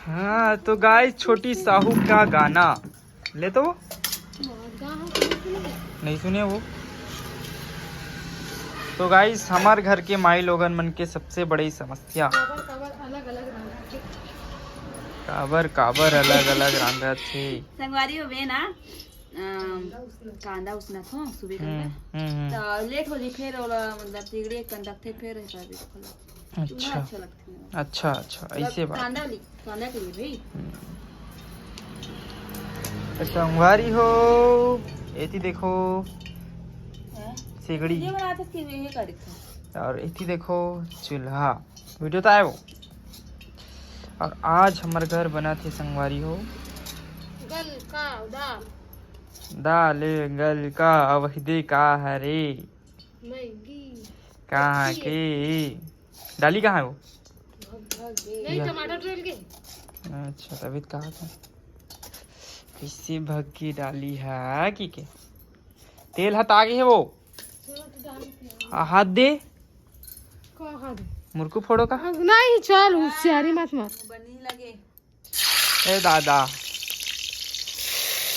हाँ तो गाइस छोटी साहू का गाना ले तो वो नहीं सुने वो। तो गाइस हमारे घर के माई लोगन मन के सबसे बड़ी समस्या काबर काबर अलग अलग रांधा थे संगवारी हो बे ना कांदा उसना थो सुबह तो लेट हो जी फिर और मतलब तिगड़े कंडक्ट थे फिर है कर अच्छा अच्छा अच्छा ऐसे बात कांदा के लिए भाई संगवारी हो एती देखो सिगड़ी ये बनाते थे वे कर थे और एती देखो चूल्हा वीडियो तो आए वो। और आज हमारे घर बना थे संगवारी हो गल का दाल गल का वहदे का हरे मैगी कहाँ के डाली कहाँ है वो नहीं टमाटर डाल के अच्छा तभी तो कहा था किसी भग की डाली है कि के तेल हट आगे है वो हाथ दे मुर्कू फोड़ो का नहीं चल होशियारी मत मार बनने लगे ए दादा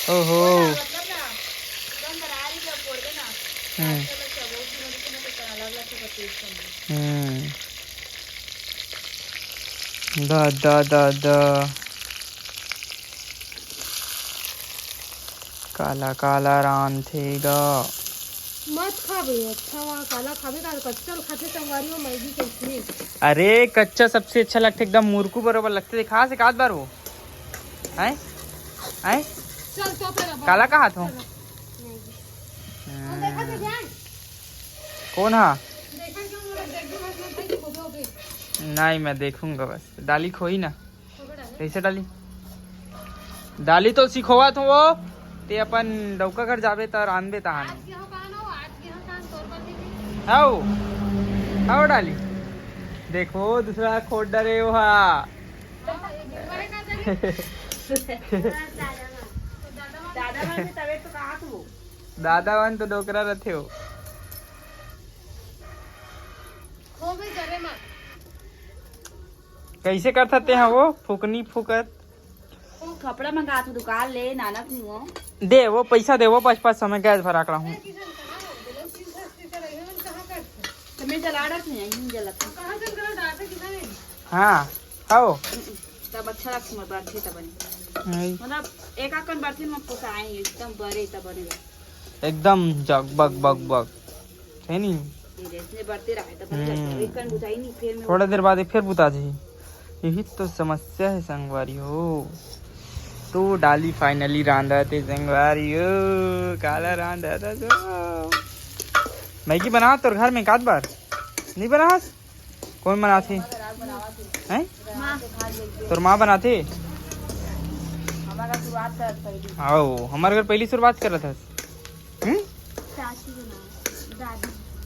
ओहो दादा दादा काला काला रान थेगा मत खा बे अच्छा वहाँ काला खाबे का कच्चा खाते संगवारी में मैगी कैसे अरे कच्चा सबसे अच्छा लगता एकदम मुर्कू बरोबर लगते खा से काद बार वो आए आए चल तो फिर काला का हाथ हो देखा दे ध्यान कौन हा देखा क्यों देखो मत नहीं खोदोगे नहीं मैं देखूंगा बस डाली खोई ना कैसे डाली डाली तो सिखोवा तो वो ते अपन डौका घर जाबे त रांधबे तहान आओ आओ डाली देखो दूसरा खोट डरे वहा दादा वन तो डोकरा रथे हो कैसे कर सकते हैं वो फूकनी फूकत कपड़ा मंगा तो दुकान ले नानक नहीं हो दे वो पैसा दे वो 5-5 समय गैस भरा करा हूँ मैं जला रख नहीं है जलता हाँ आओ तब अच्छा लगता है बर्फी तब बनी मतलब एक आकन बर्फी में पकाए एकदम बड़े तब बनेगा एकदम जग बग बग बग है नहीं इसलिए बढ़ते रहे तब बनेगा एक कन बुझाई नहीं फिर थोड़ा देर बाद फिर बुता जी यही तो समस्या है संगवारी हो। तो डाली फाइनली रांधा थे संगवारी हो काला रांधा था तो मैगी बना तो घर में काद बार नहीं बना कौन बना थे हैं तोर माँ बना थे आओ हमारे घर पहली शुरुआत कर रहा था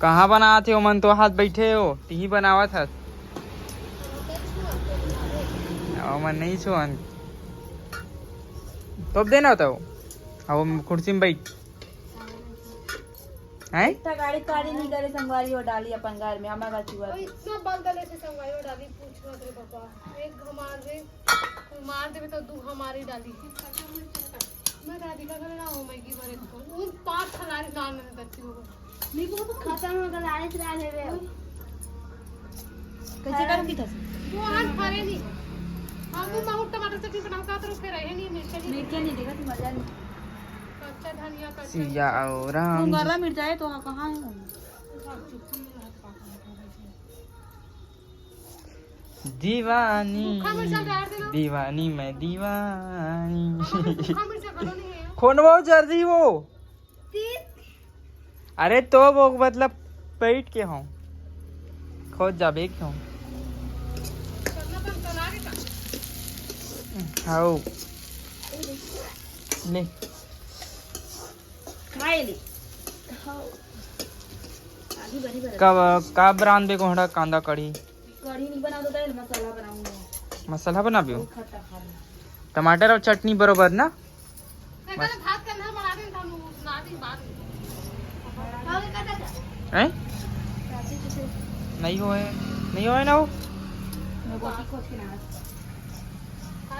कहाँ बना थे मन तो हाथ बैठे हो ती बनावा था मन नहीं छो तो देना होता वो अब कुर्सी में बैठ हैं गाड़ी काड़ी नहीं करे संगवारी और डाली अपन घर में हमारा चुआ इतना बल दले से संगवारी और डाली पूछ रहा रे पापा एक हमारे मार देवे तो दू हमारी डाली मैं राधिका का ना हो मैगी बरे को उन 5 खलारी दान में करती हो नहीं को तो खत्म हो गया लाले चला ले रे कैसे करूं की था वो हाथ भरे नहीं हम तो टमाटर चटनी बनाओ का तो फिर रहे नहीं मिर्च नहीं देखा तू मजा नहीं कच्चा धनिया का सिया और राम गरम मिर्चा है तो कहाँ है दीवानी दीवानी मैं दीवानी खोन वो जर्दी वो अरे तो वो मतलब पेट के हों खोज जाबे क्यों आओ ले खाए ले कब रांधे को हड़ा कांदा कड़ी नहीं बना दो मसाला बनाऊंगा मसाला बना भी टमाटर और चटनी बरोबर ना हैं नहीं हो ना वो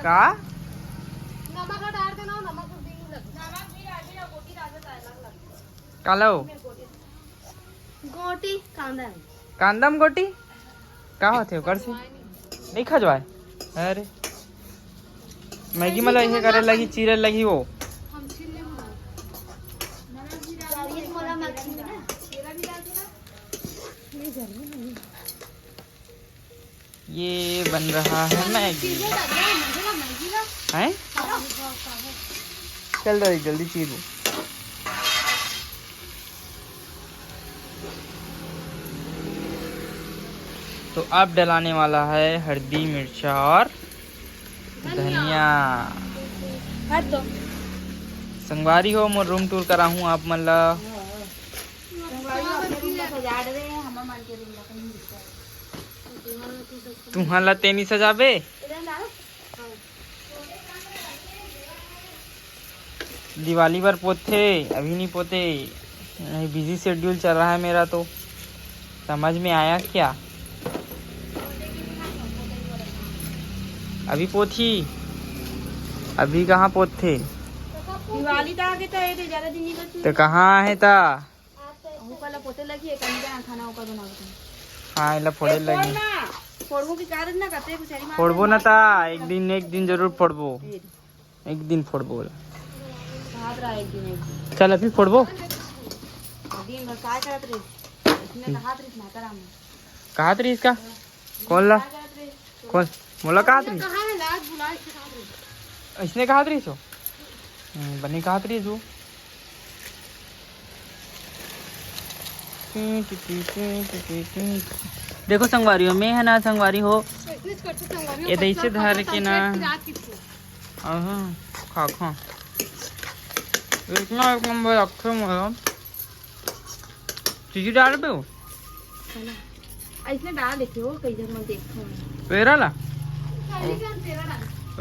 का नमक डाल देना, नमक भी लग, नमक भी डाल देना, गोटी डाल देता है अलग। कालो गोटी कांदा कांदम गोटी का होते हो कर से नहीं खजवाए। अरे मैगी मतलब ये करे लगी चीरे लगी वो हम छील ले ये बन रहा है मैगी है। चल रही जल्दी चीर। तो अब डलाने वाला है हल्दी मिर्चा और धनिया। संगवारी हो मोर रूम टूर करा हूँ आप मन ला तुम्हारा तेनी सजाबे। दिवाली पर पोते अभी नहीं पोते, बिजी शेड्यूल चल रहा है मेरा। तो समझ में आया क्या? अभी पोथी अभी कहाँ पोथे दिवाली तो आगे तो है ज्यादा दिन नहीं बची तो कहाँ है ता वो कल पोते लगी है कंजा खाना ओका बनावत हाँ इला फोड़े लगी फोड़बो की कारण ना करते कुछ नहीं फोड़बो ना ता एक दिन जरूर फोड़बो, एक दिन फोड़बो भाग रहा है एक दिन चल अभी फोड़बो। दिन भर काय करत रे इसने हाथ रिस माता राम कहा तरी इसका कौन ला कौन मोला कहा तरी कहाँ है लाज बुला इसके इसने कहा तरी सो बनी कहा तरी सो देखो संगवारी में है ना संगवारी हो ये दैसे धर के ना खा खा इतना एक नंबर रखे मतलब चीज़ डाल पे हो इसने डाल देखे हो कई जगह मैं देखा हूं पेरा ला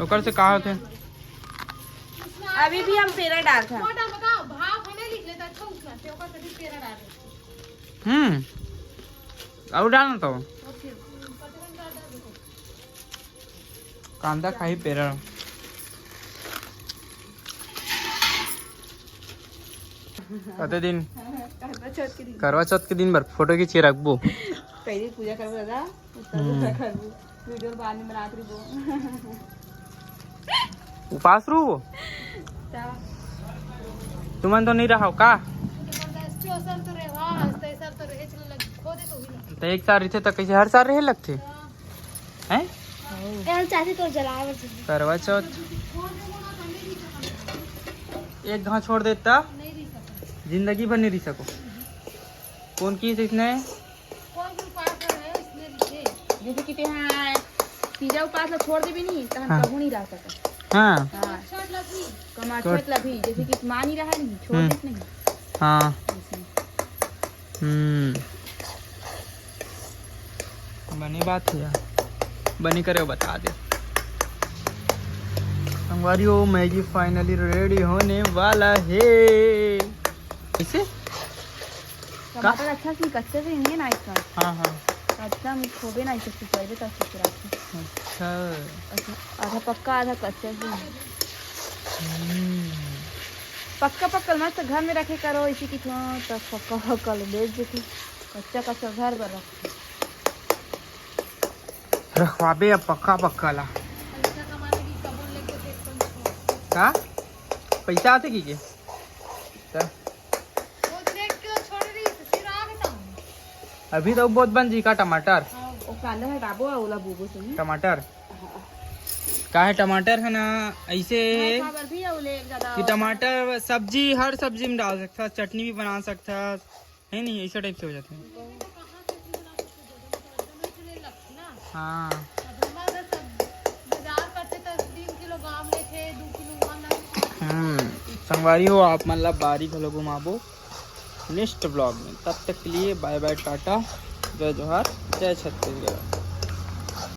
ओकर से कहा थे अभी भी हम पेरा डाल था और डालना तो कांदा खाई पेरा कते दिन करवा चौथ के दिन भर फोटो खींच के रखबो कई पूजा करबो दादा पूजा करबो वीडियो बाद में बनात रहो उपास रू तुमन तो नहीं रहो का तो एक साल रहते तो कैसे हर साल रहे लगते हैं चाची तो जलावर करवा चौथ एक घाव छोड़ देता जिंदगी भर नहीं रह सको। कौन की इसने जैसे कि हाँ तीजा उपास छोड़ दे भी नहीं तो हम कबू नहीं रह सकते। हाँ कमाछत लभी जैसे कि मान ही रहा नहीं छोड़ देत नहीं। हाँ बनी बात है यार बनी करे बता दे संगवारी हो। मैगी फाइनली रेडी होने वाला है। इसे टमाटर अच्छा सी कच्चे से नहीं ना इसका। हाँ हाँ कच्चा में खोबे ना इससे पहले तक से रखते। अच्छा आधा पक्का आधा कच्चा से पक्का पक्का मस्त घर में रखे करो इसी की तो पक्का पक्का बेच देती कच्चा कच्चा घर पर रख रखवाबे अब पक्का पक्का ला का पैसा आते की के अभी तो बहुत बन जी का टमाटर टमाटर का है टमाटर है ना ऐसे है कि टमाटर सब्जी हर सब्जी में डाल सकता चटनी भी बना सकता है नहीं ऐसा टाइप से हो जाता है। हाँ संगवारी हो आप मतलब बारी घलो घुमाबो नेक्स्ट ब्लॉग में। तब तक के लिए बाय बाय टाटा जय जोहार जय छत्तीसगढ़।